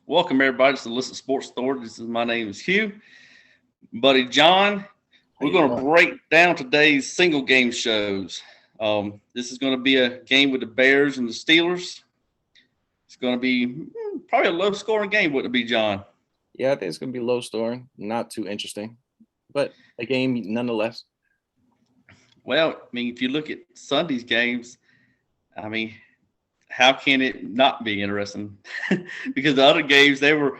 Welcome everybody to the Listen Sports Authority. My name is Hugh. Buddy John, we're going to break down today's single game shows. This is going to be a game with the Bears and the Steelers. It's going to be probably a low-scoring game, wouldn't it be, John? Yeah, I think it's going to be low-scoring, not too interesting, but a game nonetheless. Well, I mean, if you look at Sunday's games, I mean, how can it not be interesting? Because the other games, they were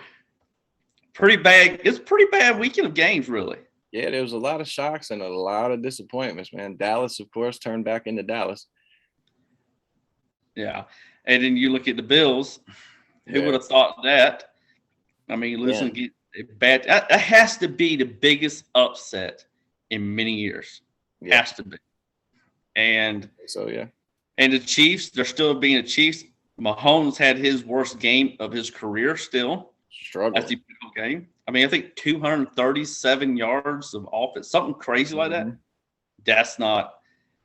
pretty bad. It's a pretty bad weekend of games, really. Yeah, there was a lot of shocks and a lot of disappointments, man. Dallas, of course, turned back into Dallas. Yeah. And then you look at the Bills. Who would have thought that? I mean, losing bad. That has to be the biggest upset in many years. Yeah. Has to be. And so, yeah. And the Chiefs, they're still being the Chiefs. Mahomes had his worst game of his career still. Struggling. That's the game. I mean, I think 237 yards of offense, something crazy like that. That's not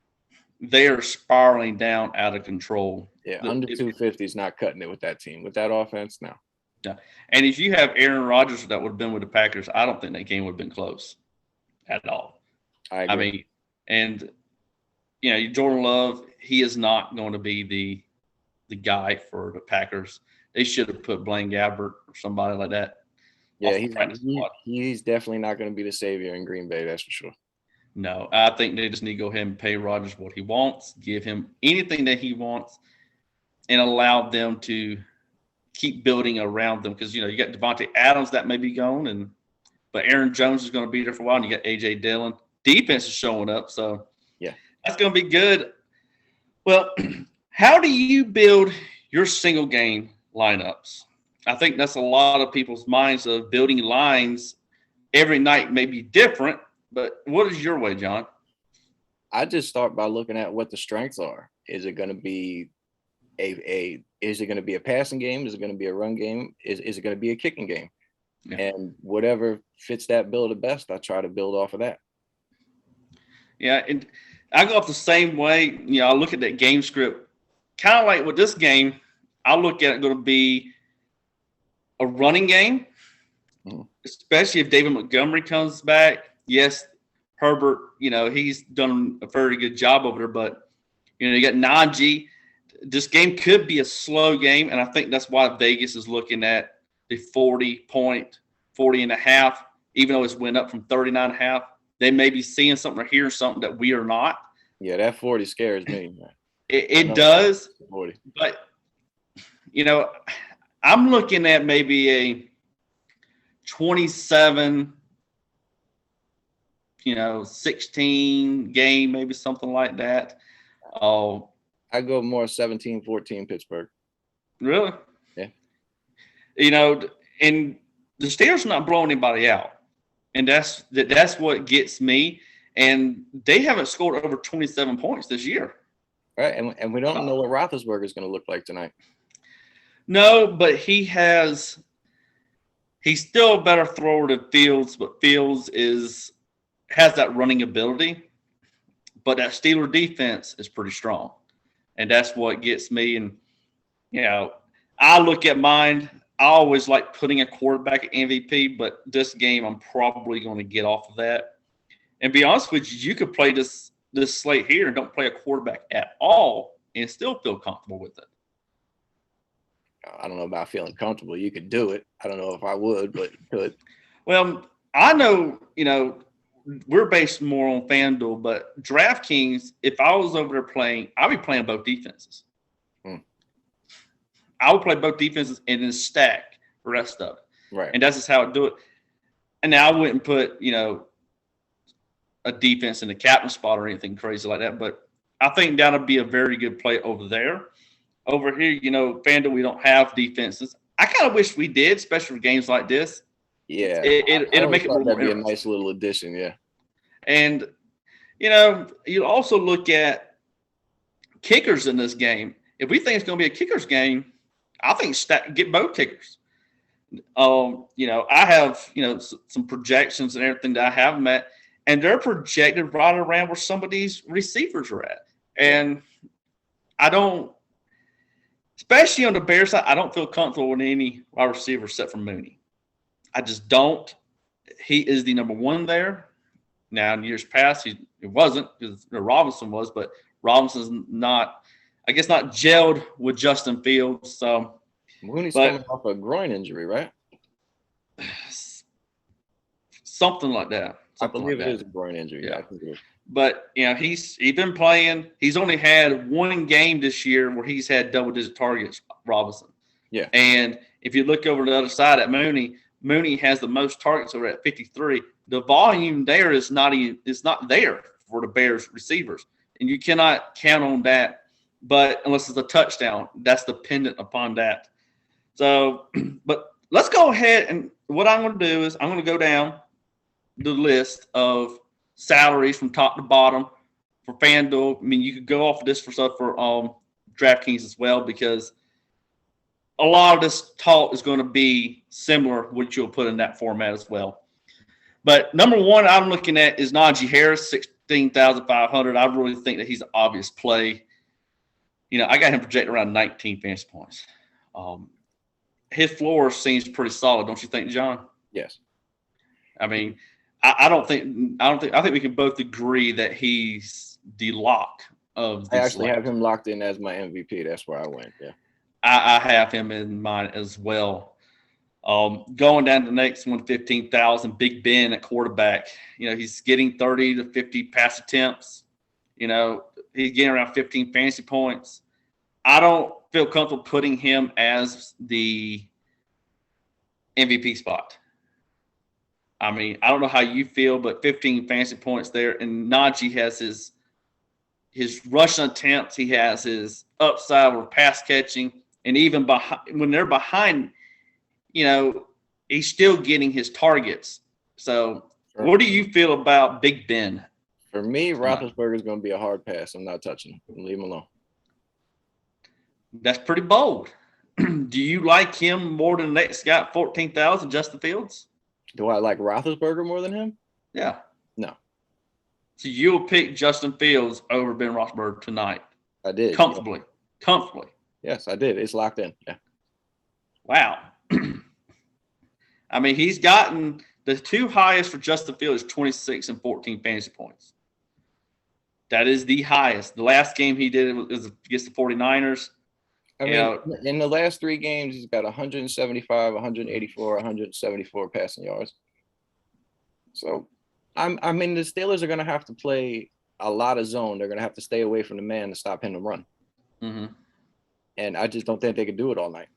– they're spiraling down out of control. Yeah, under 250 is not cutting it with that team. With that offense, no. Yeah. And if you have Aaron Rodgers that would have been with the Packers, I don't think that game would have been close at all. I agree. I mean, and – you know, Jordan Love, he is not going to be the guy for the Packers. They should have put Blaine Gabbert or somebody like that. Yeah, he's definitely not going to be the savior in Green Bay, that's for sure. No, I think they just need to go ahead and pay Rodgers what he wants, give him anything that he wants, and allow them to keep building around them. Because, you know, you got Devontae Adams that may be gone, but Aaron Jones is going to be there for a while, and you got A.J. Dillon. Defense is showing up, so – yeah. That's going to be good. Well, how do you build your single game lineups? I think that's a lot of people's minds of building lines every night may be different, but what is your way, John? I just start by looking at what the strengths are. Is it going to be is it going to be a passing game? Is it going to be a run game? Is it going to be a kicking game? Yeah. And whatever fits that bill the best, I try to build off of that. Yeah, and I go up the same way. You know, I look at that game script, kind of like with this game, I look at it going to be a running game, especially if David Montgomery comes back. Yes, Herbert, you know, he's done a very good job over there, but, you know, you got Najee. This game could be a slow game, and I think that's why Vegas is looking at the 40 and a half, even though it's went up from 39 and a half. They may be seeing something or hearing something that we are not. Yeah, that 40 scares me. It does. 40. But, you know, I'm looking at maybe a 27, 16 game, maybe something like that. I go more 17-14 Pittsburgh. Really? Yeah. You know, and the Steelers are not blowing anybody out. And that's what gets me. And they haven't scored over 27 points this year. Right, and we don't know what Roethlisberger is going to look like tonight. No, but he's still a better thrower than Fields, but Fields has that running ability. But that Steeler defense is pretty strong. And that's what gets me. And, you know, I look at mine – I always like putting a quarterback at MVP, but this game I'm probably going to get off of that. And be honest with you, you could play this slate here and don't play a quarterback at all and still feel comfortable with it. I don't know about feeling comfortable. You could do it. I don't know if I would, but you could. Well, I know, you know, we're based more on FanDuel, but DraftKings, if I was over there playing, I'd be playing both defenses. I would play both defenses and then stack the rest of it. Right. And that's just how I do it. And now I wouldn't put, you know, a defense in the captain spot or anything crazy like that. But I think that'll be a very good play over there. Over here, you know, FanDuel, we don't have defenses. I kind of wish we did, especially for games like this. Yeah. It'll make it more that'd be a nice little addition, yeah. And, you know, you also look at kickers in this game. If we think it's going to be a kickers game, I think get both kickers. You know, I have, you know, some projections and everything that I have them at, and they're projected right around where some of these receivers are at. And I don't especially on the Bears side, I don't feel comfortable with any wide receiver except for Mooney. I just don't. He is the number one there. Now, in years past, it wasn't because Robinson was, but Robinson's not, I guess, not gelled with Justin Fields. So Mooney's coming off a groin injury, right? Something like that. I believe it is a groin injury. Yeah. I think it is. But, he's been playing. He's only had one game this year where he's had double-digit targets, Robinson. Yeah. And if you look over the other side at Mooney has the most targets over at 53. The volume there is not there for the Bears receivers. And you cannot count on that, but unless it's a touchdown, that's dependent upon that. So, but let's go ahead, and what I'm going to do is I'm going to go down the list of salaries from top to bottom for FanDuel. I mean, you could go off of this for stuff for DraftKings as well, because a lot of this talk is going to be similar, which you'll put in that format as well. But number one I'm looking at is Najee Harris, 16,500. I really think that he's an obvious play. I got him projected around 19 fantasy points. His floor seems pretty solid, don't you think, John? Yes. I mean, I think we can both agree that he's the lock of I actually have him locked in as my MVP. That's where I went. Yeah. I have him in mind as well. Going down to the next one, 15,000, Big Ben at quarterback. He's getting 30 to 50 pass attempts. He's getting around 15 fantasy points. I don't feel comfortable putting him as the MVP spot. I mean, I don't know how you feel, but 15 fantasy points there. And Najee has his rushing attempts. He has his upside with pass catching. And even when they're behind, he's still getting his targets. So what do you feel about Big Ben? For me, Roethlisberger is going to be a hard pass. I'm not touching him. Leave him alone. That's pretty bold. Do you like him more than the next guy, 14,000, Justin Fields? Do I like Roethlisberger more than him? Yeah. No. So you'll pick Justin Fields over Ben Roethlisberger tonight? I did. Comfortably. Yeah. Comfortably. Yes, I did. It's locked in. Yeah. Wow. I mean, he's gotten the two highest for Justin Fields, 26 and 14 fantasy points. That is the highest. The last game he did was against the 49ers. I mean, in the last three games, he's got 175, 184, 174 passing yards. So, I mean, the Steelers are going to have to play a lot of zone. They're going to have to stay away from the man to stop him to run. Mm-hmm. And I just don't think they could do it all night.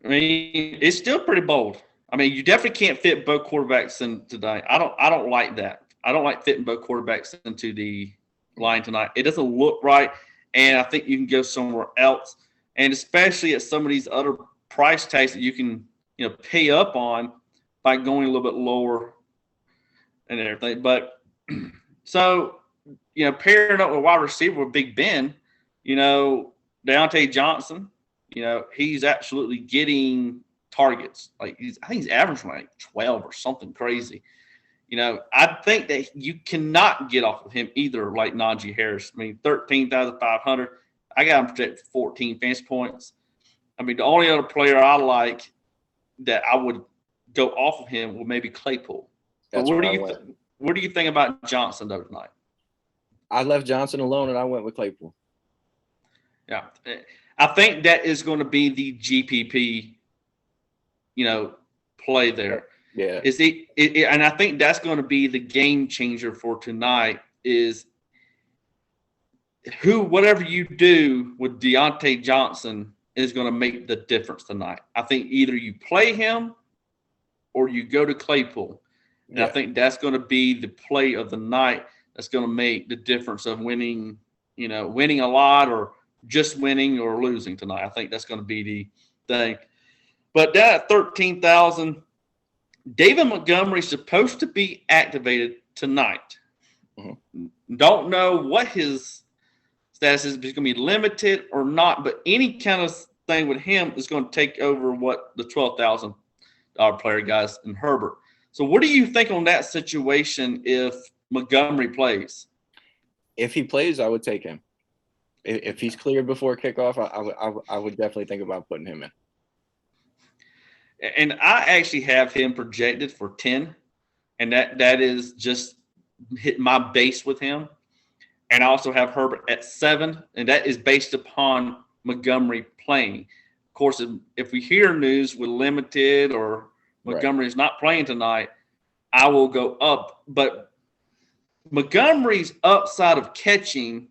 I mean, it's still pretty bold. I mean, you definitely can't fit both quarterbacks in today. I don't like that. I don't like fitting both quarterbacks into the line tonight. It doesn't look right. And I think you can go somewhere else, and especially at some of these other price tags that you can, pay up on by going a little bit lower and everything. But so, pairing up with wide receiver with Big Ben, Deontay Johnson, he's absolutely getting targets. I think he's averaging like 12 or something crazy. I think that you cannot get off of him either, like Najee Harris. I mean, 13,500. I got him projected 14 fantasy points. I mean, the only other player I like that I would go off of him would maybe Claypool. But what do you think about Johnson though tonight? I left Johnson alone and I went with Claypool. Yeah, I think that is going to be the GPP, play there. Yeah. And I think that's going to be the game changer for tonight is whatever you do with Deontay Johnson is going to make the difference tonight. I think either you play him or you go to Claypool. And I think that's going to be the play of the night that's going to make the difference of winning a lot or just winning or losing tonight. I think that's going to be the thing. But down at 13,000, David Montgomery is supposed to be activated tonight. Mm-hmm. Don't know what his status is, if he's going to be limited or not, but any kind of thing with him is going to take over what the $12,000 player guys in Herbert. So what do you think on that situation if Montgomery plays? If he plays, I would take him. If he's cleared before kickoff, I would definitely think about putting him in. And I actually have him projected for 10, and that is just hit my base with him. And I also have Herbert at 7, and that is based upon Montgomery playing. Of course, if we hear news with limited or Montgomery is not playing tonight, I will go up. But Montgomery's upside of catching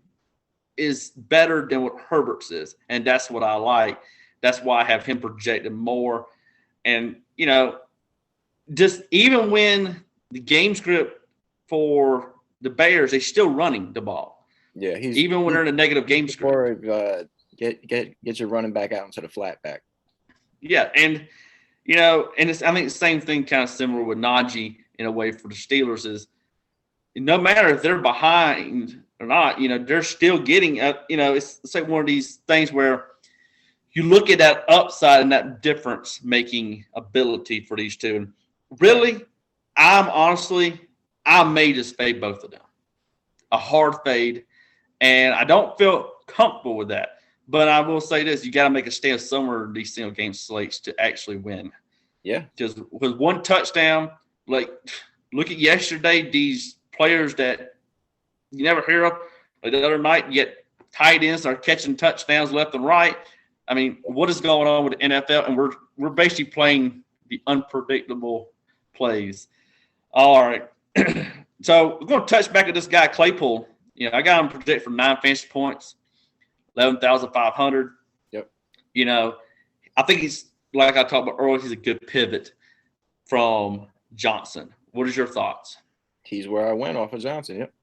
is better than what Herbert's is, and that's what I like. That's why I have him projected more. And, just even when the game script for the Bears, they're still running the ball. Yeah, even when they're in a negative game script. Get your running back out into the flat back. Yeah, and and I think the same thing kind of similar with Najee in a way for the Steelers is no matter if they're behind or not, they're still getting it's like one of these things where you look at that upside and that difference making ability for these two. And really, I may just fade both of them. A hard fade. And I don't feel comfortable with that. But I will say this, you got to make a stand somewhere in these single game slates to actually win. Yeah. Just with one touchdown, like look at yesterday, these players that you never hear of. Like the other night, yet tight ends are catching touchdowns left and right. I mean, what is going on with the NFL? And we're basically playing the unpredictable plays. All right. So we're going to touch back at this guy, Claypool. I got him projected for 9 fantasy points, 11,500. Yep. I think he's, like I talked about earlier, he's a good pivot from Johnson. What is your thoughts? He's where I went off of Johnson, yep.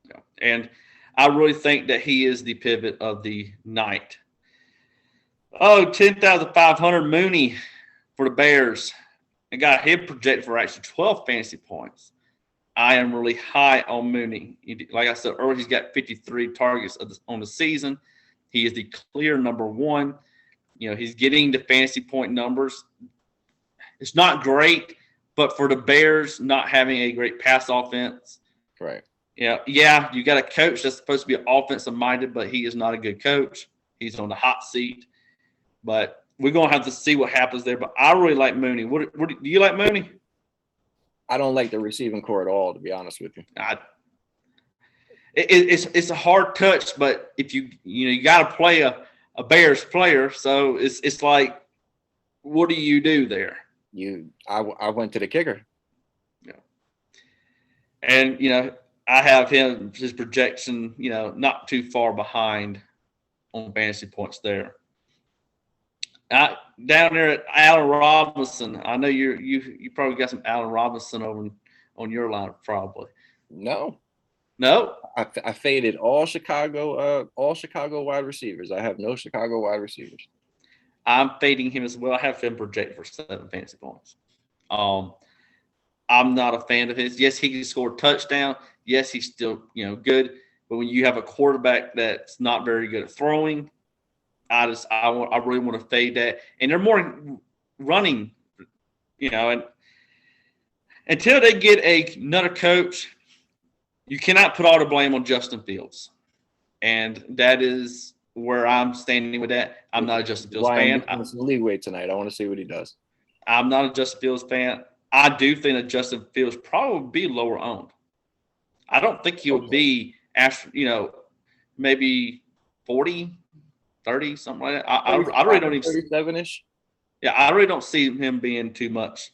Yeah. And I really think that he is the pivot of the night. 10,500 Mooney for the Bears. I got him projected for actually 12 fantasy points. I am really high on Mooney. Like I said earlier, he's got 53 targets on the season. He is the clear number 1. He's getting the fantasy point numbers. It's not great, but for the Bears not having a great pass offense. Right. Yeah, you got a coach that's supposed to be offensive minded, but he is not a good coach. He's on the hot seat. But we're going to have to see what happens there. But I really like Mooney. What do you like Mooney? I don't like the receiving core at all, to be honest with you. It's a hard touch, but if you got to play a Bears player, so it's like, what do you do there? I went to the kicker. Yeah, and I have his projection, not too far behind on fantasy points there. Down there at Allen Robinson, I know you probably got some Allen Robinson over on your line, probably. No. I faded all Chicago wide receivers. I have no Chicago wide receivers. I'm fading him as well. I have him projected for 7 fantasy points. I'm not a fan of his. Yes, he can score a touchdown. Yes, he's still good. But when you have a quarterback that's not very good at throwing, I really want to fade that. And they're more running, and until they get another coach, you cannot put all the blame on Justin Fields. And that is where I'm standing with that. I'm not a Justin Fields fan. I'm some leeway tonight. I want to see what he does. I'm not a Justin Fields fan. I do think that Justin Fields probably be lower owned. I don't think he'll be after, maybe 40, 30, something like that. I really don't even 37-ish. Yeah, I really don't see him being too much.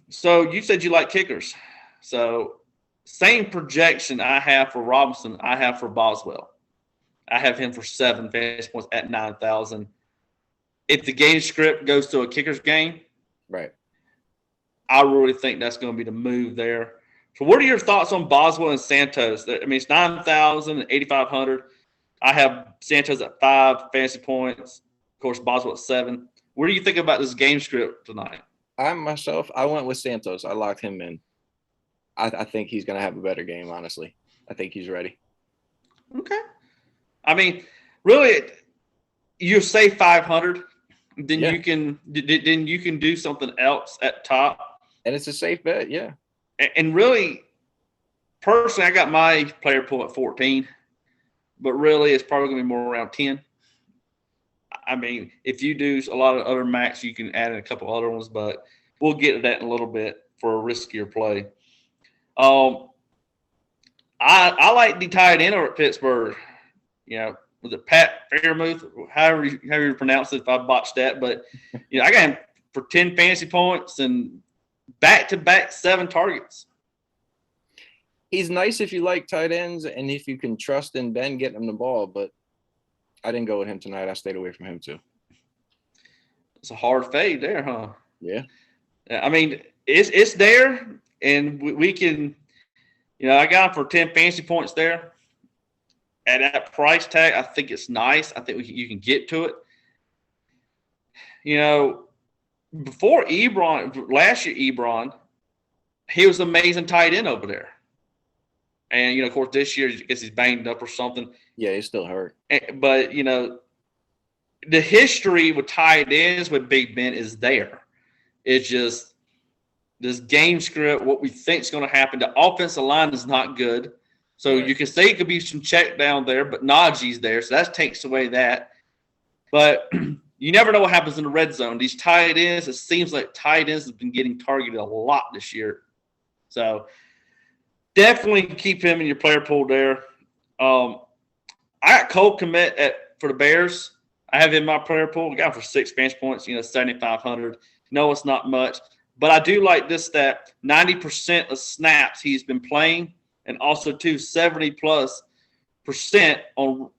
So you said you like kickers. So same projection I have for Robinson, I have for Boswell. I have him for 7 fantasy points at 9,000. If the game script goes to a kicker's game, right, I really think that's going to be the move there. So what are your thoughts on Boswell and Santos? I mean, it's 9,000 and 8,500. I have Santos at 5 fantasy points. Of course, Boswell at 7. What do you think about this game script tonight? I went with Santos. I locked him in. I think he's going to have a better game, honestly. I think he's ready. Okay. I mean, really, you say 500, then you can do something else at top. And it's a safe bet, yeah. And really, personally, I got my player pool at 14. but really it's probably going to be more around 10. I mean, if you do a lot of other max, you can add in a couple other ones, but we'll get to that in a little bit for a riskier play. I like the tight end over at Pittsburgh. Was it Pat Fairmouth? However you pronounce it, if I botched that. But, I got him for 10 fantasy points and back-to-back 7 targets. He's nice if you like tight ends and if you can trust in Ben getting him the ball, but I didn't go with him tonight. I stayed away from him too. It's a hard fade there, huh? Yeah. I mean, it's there, and we can I got him for 10 fantasy points there. At that price tag, I think it's nice. I think you can get to it. Before last year Ebron, he was an amazing tight end over there. And, of course, this year, I guess he's banged up or something. Yeah, he's still hurt. But, the history with tight ends with Big Ben is there. It's just this game script, what we think is going to happen. The offensive line is not good. So You can say it could be some check down there, but Najee's there. So that takes away that. But you never know what happens in the red zone. These tight ends, it seems like tight ends have been getting targeted a lot this year. So definitely keep him in your player pool there. I got Cole Kmet for the Bears. I have him in my player pool. I got him for 6 fantasy points, 7,500. No, it's not much. But I do like this stat. 90% of snaps he's been playing, and also 70+% on,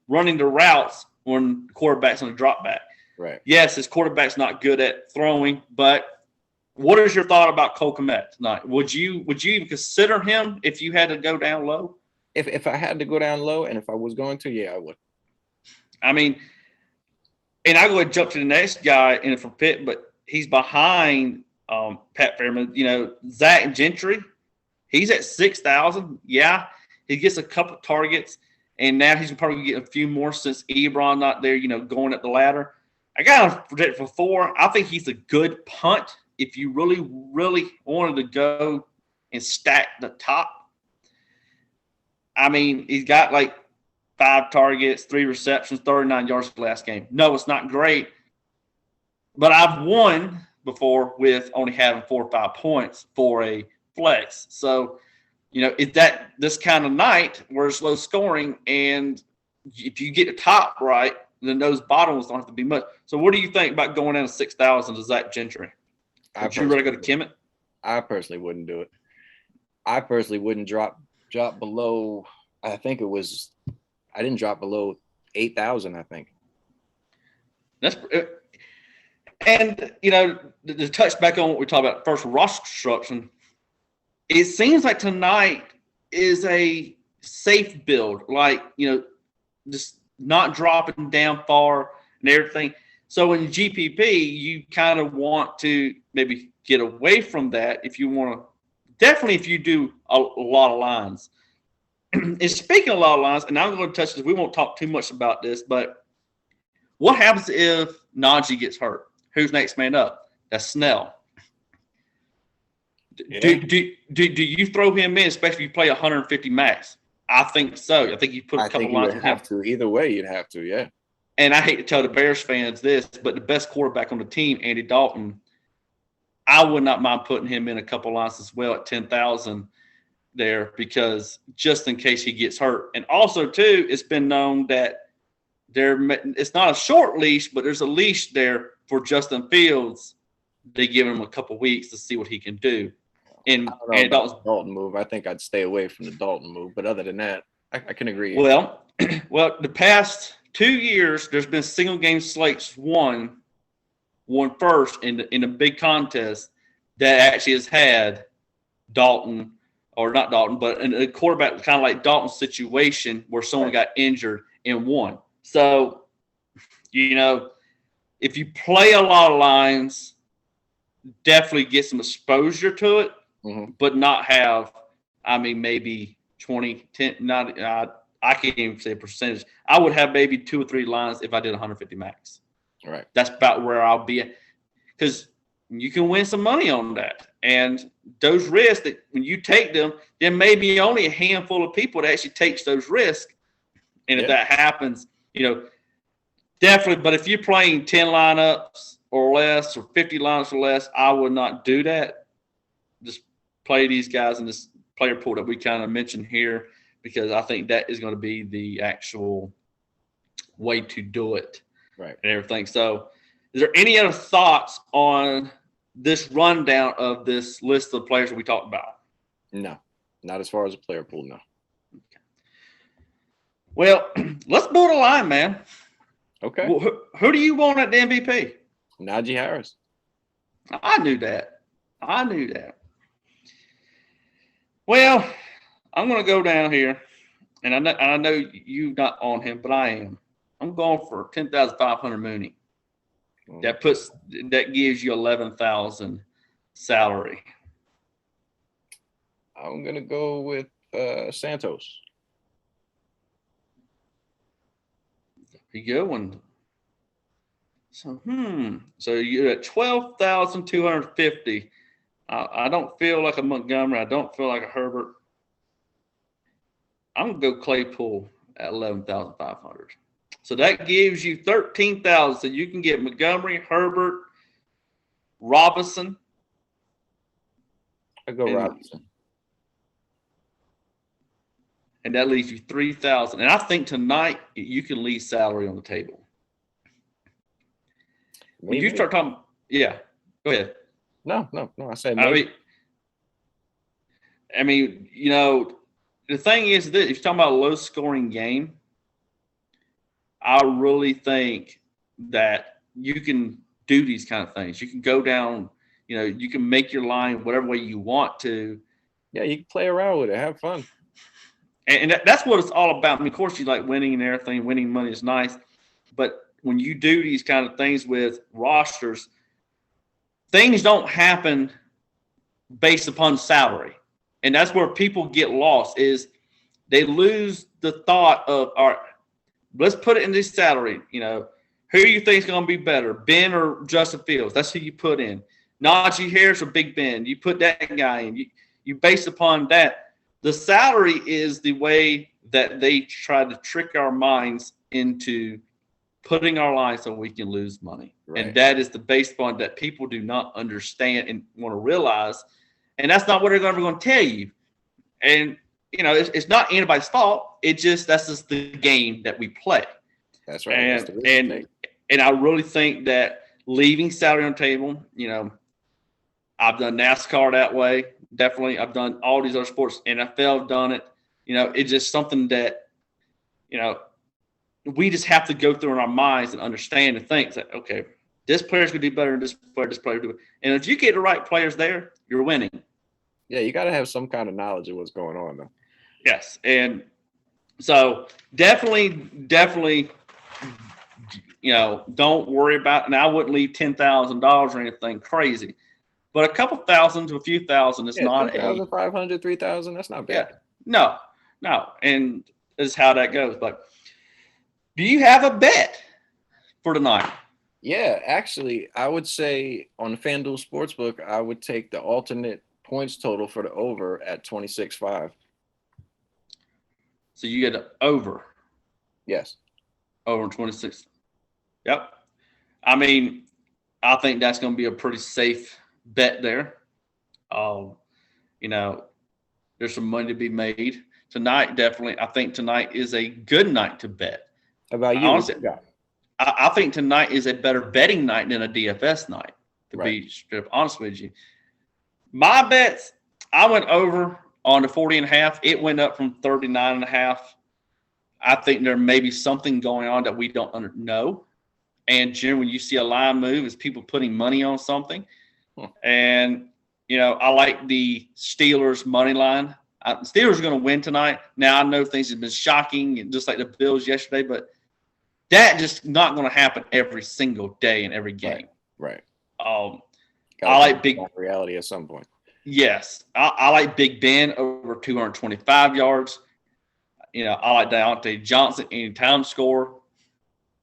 running the routes when the quarterback's on a drop back. Right. Yes, his quarterback's not good at throwing, but what is your thought about Cole Kmet tonight? Would you even consider him if you had to go down low? If I had to go down low, and if I was going to, yeah, I would. I mean, and I go ahead and jump to the next guy in from Pitt, but he's behind Pat Fairmouth. Zach Gentry, he's at 6,000. Yeah, he gets a couple targets, and now he's probably get a few more since Ebron not there. Going up the ladder. I got him projected for 4. I think he's a good punt. If you really, really wanted to go and stack the top, I mean, he's got like 5 targets, 3 receptions, 39 yards for the last game. No, it's not great, but I've won before with only having 4 or 5 points for a flex. So, it's that this kind of night where it's low scoring, and if you get the top right, then those bottoms don't have to be much. So, what do you think about going down to 6,000 to Zach Gentry? Would you really go to Kemet? I personally wouldn't do it. I personally wouldn't drop below. I think it was. I didn't drop below 8,000. I think. That's and to touch back on what we talked about first, roster construction. It seems like tonight is a safe build, just not dropping down far and everything. So in GPP, you kind of want to maybe get away from that if you want to. Definitely if you do a lot of lines. And speaking of a lot of lines, and I'm going to touch this, we won't talk too much about this, but what happens if Najee gets hurt? Who's next man up? That's Snell. Yeah. Do you throw him in, especially if you play 150 max? I think so. I think you put a couple lines. You would have to. Either way, you'd have to, yeah. And I hate to tell the Bears fans this, but the best quarterback on the team, Andy Dalton, I would not mind putting him in a couple lines as well at 10,000 there, because just in case he gets hurt. And also, too, it's been known that it's not a short leash, but there's a leash there for Justin Fields. They give him a couple weeks to see what he can do. And Dalton move. I think I'd stay away from the Dalton move. But other than that, I can agree. Well, the past 2 years, there's been single game slates won first in a big contest that actually has had Dalton, or not Dalton, but a quarterback kind of like Dalton's situation where someone got injured and won. So, if you play a lot of lines, definitely get some exposure to it, but not have, maybe 20, 10, not, I can't even say a percentage. I would have maybe 2 or 3 lines if I did 150 max. Right. That's about where I'll be at, because you can win some money on that. And those risks that when you take them, there may be only a handful of people that actually takes those risks. And if that happens, definitely. But if you're playing 10 lineups or less or 50 lineups or less, I would not do that. Just play these guys in this player pool that we kind of mentioned here, because I think that is going to be the actual way to do it. Right. And everything. So is there any other thoughts on this rundown of this list of players that we talked about? No, not as far as a player pool, no. Okay. Well, let's build a line, man. Okay. Well, who do you want at the MVP? Najee Harris. I knew that. Well, I'm going to go down here, and I know you're not on him, but I am. I'm going for 10,500 Mooney. That gives you 11,000 salary. I'm gonna go with Santos. A good one. So So you're at 12,250. I don't feel like a Montgomery. I don't feel like a Herbert. I'm gonna go Claypool at 11,500. So that gives you 13,000. So you can get Montgomery, Herbert, Robinson. I go Robinson. And that leaves you 3,000. And I think tonight you can leave salary on the table. When you start talking, go ahead. No. I said maybe. I mean, the thing is that if you're talking about a low-scoring game, I really think that you can do these kind of things. You can go down, you can make your line whatever way you want to. Yeah, you can play around with it, have fun. And that's what it's all about. I mean, of course, you like winning and everything. Winning money is nice. But when you do these kind of things with rosters, things don't happen based upon salary. And that's where people get lost, is they lose the thought of, all right, let's put it in this salary. Who do you think is going to be better, Ben or Justin Fields? That's who you put in. Najee Harris or Big Ben. You put that guy in. You base upon that. The salary is the way that they try to trick our minds into putting our lines so we can lose money. Right. And that is the base point that people do not understand and want to realize. And that's not what they're ever going to tell you. And, it's not anybody's fault. That's just the game that we play. That's right. And I really think that leaving salary on the table, I've done NASCAR that way. Definitely. I've done all these other sports. NFL, I've done it. It's just something that, we just have to go through in our minds and understand and think that, okay, this player's going to do better than this player do it. And if you get the right players there, you're winning. Yeah, you got to have some kind of knowledge of what's going on, though. Yes. And so definitely, don't worry about, and I wouldn't leave $10,000 or anything crazy. But a couple thousand to a few thousand is not 2,500, 3,000. That's not bad. Yeah, no. And this is how that goes. But do you have a bet for tonight? Yeah, actually, I would say on the FanDuel Sportsbook, I would take the alternate points total for the over at 26.5. So you get an over? Yes. Over 26. Yep. I mean, I think that's going to be a pretty safe bet there. There's some money to be made tonight. Definitely, I think tonight is a good night to bet. How about you? Honestly, I think tonight is a better betting night than a DFS night. To be straight honest with you, my bets, I went over on the 40.5. It went up from 39.5. I think there may be something going on that we don't know. And generally, when you see a line move, is people putting money on something. And, I like the Steelers money line. Steelers are going to win tonight. Now, I know things have been shocking, and just like the Bills yesterday, but that just not going to happen every single day in every game. Right. I like big reality at some point. Yes. I like Big Ben over 225 yards. I like Deontay Johnson anytime score.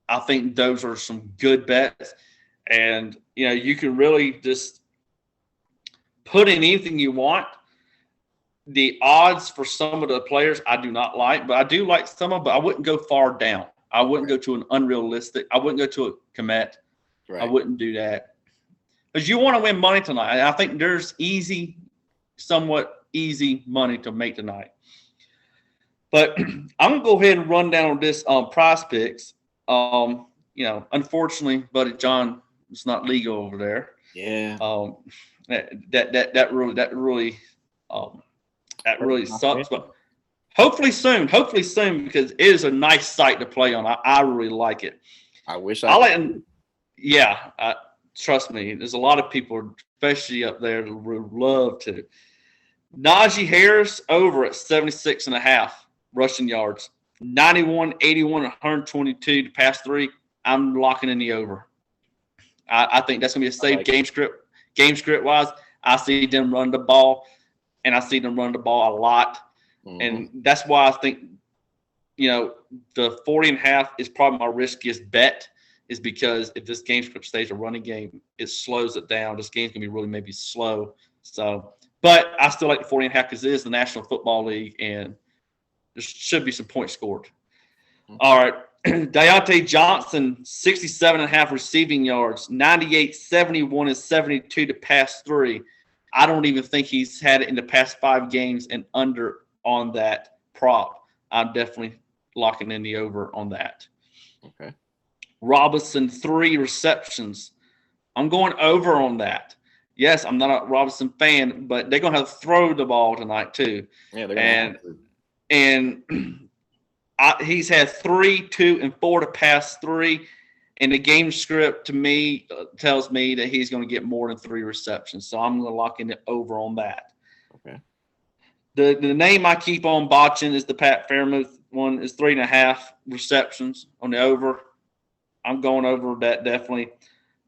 I think those are some good bets. And, you can really just put in anything you want. the odds for some of the players I do not like, but I do like some of them, but I wouldn't go far down. I wouldn't go to an unrealistic. I wouldn't go to a Komet. Right. I wouldn't do that. Because you want to win money tonight. I think there's somewhat easy money to make tonight. But I'm going to go ahead and run down this PrizePicks. Unfortunately, Buddy John, it's not legal over there. Yeah. That really sucks. But hopefully soon, because it is a nice site to play on. I really like it. I wish I like it. Yeah, trust me. There's a lot of people, especially up there, that would love to. Najee Harris over at 76.5 rushing yards, 91, 81, 122 to pass 3. I'm locking in the over. I think that's going to be a safe game script. Game script wise, I see them run the ball, and I see them run the ball a lot. Mm-hmm. And that's why I think, the 40.5 is probably my riskiest bet, is because if this game script stays a running game, it slows it down. This game's going to be really maybe slow. So, but I still like the 40.5 because it is the National Football League, and there should be some points scored. Mm-hmm. All right. Deontay Johnson, 67.5 receiving yards, 98, 71, and 72 to pass 3. I don't even think he's had it in the past 5 games and under on that prop. I'm definitely locking in the over on that. Okay. Robinson, 3 receptions. I'm going over on that. Yes, I'm not a Robinson fan, but they're going to have to throw the ball tonight too. Yeah, they're going to. And he's had 3, 2, and 4 to pass 3. And the game script to me tells me that he's going to get more than 3 receptions. So I'm going to lock in it over on that. Okay. The name I keep on botching is the Pat Fairmouth one, is 3.5 receptions on the over. I'm going over that definitely.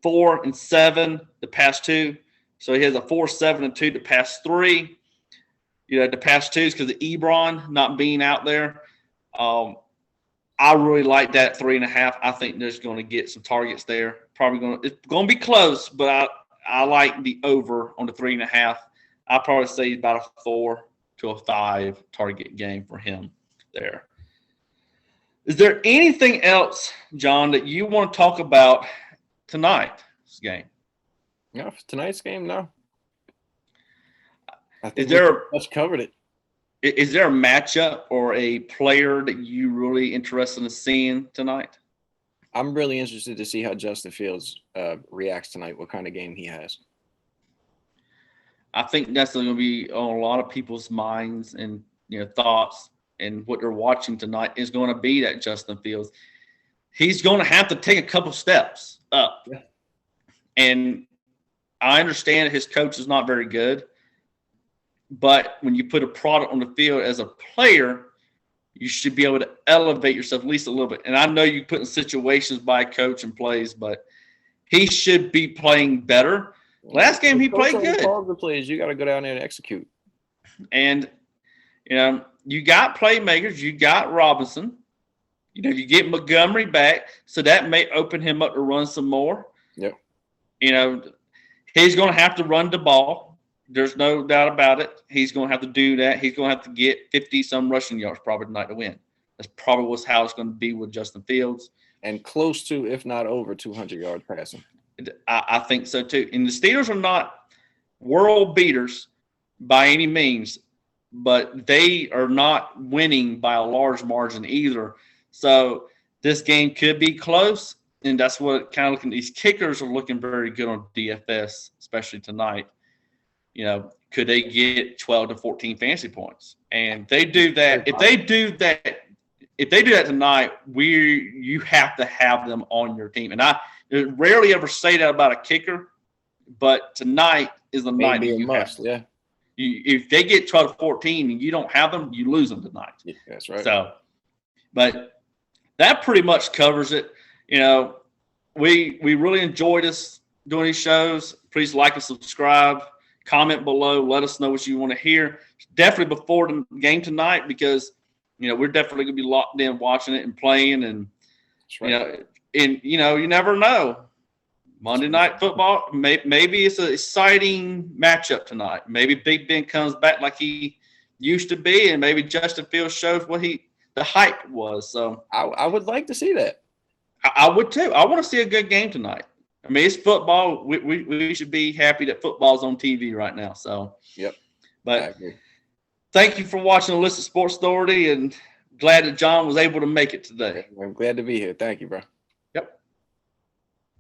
4 and 7 to pass 2. So he has a 4, 7, and 2 to pass 3. The pass 2 is because of Ebron not being out there. I really like that 3.5. I think there's going to get some targets there. It's going to be close, but I like the over on the 3.5. I'll probably say about a 4 to a 5 target game for him there. Is there anything else, John, that you want to talk about tonight's game? No, tonight's game, no. I think we covered it. Is there a matchup or a player that you really interested in seeing tonight? I'm really interested to see how Justin Fields reacts tonight, what kind of game he has. I think that's going to be on a lot of people's minds and thoughts, and what they're watching tonight is going to be that Justin Fields. He's going to have to take a couple steps up. Yeah. And I understand his coach is not very good. But when you put a product on the field as a player, you should be able to elevate yourself at least a little bit. And I know you put in situations by coach and plays, but he should be playing better. Last game he played good. The plays, you got to go down there and execute. And you got playmakers. You got Robinson. You get Montgomery back, so that may open him up to run some more. Yep. He's going to have to run the ball. There's no doubt about it. He's going to have to do that. He's going to have to get 50-some rushing yards probably tonight to win. That's probably how it's going to be with Justin Fields. And close to, if not over, 200 yards passing. I think so too. And the Steelers are not world beaters by any means, but they are not winning by a large margin either. So this game could be close, and that's what kind of looking. These kickers are looking very good on DFS, especially tonight. Could they get 12 to 14 fantasy points? And they do that. If they do that tonight, you have to have them on your team. And I rarely ever say that about a kicker, but tonight is the night that you must. Yeah. If they get 12 to 14 and you don't have them, you lose them tonight. Yeah, that's right. So, but that pretty much covers it. We really enjoyed us doing these shows. Please like and subscribe. Comment below. Let us know what you want to hear. Definitely before the game tonight, because we're definitely going to be locked in watching it and playing. And right. You never know. Monday Night Football. Maybe it's an exciting matchup tonight. Maybe Big Ben comes back like he used to be, and maybe Justin Fields shows what the hype was. So I would like to see that. I would too. I want to see a good game tonight. I mean, it's football. We should be happy that football's on TV right now. So yep. But thank you for watching the Illicit Sports Authority, and glad that John was able to make it today. I'm glad to be here. Thank you, bro.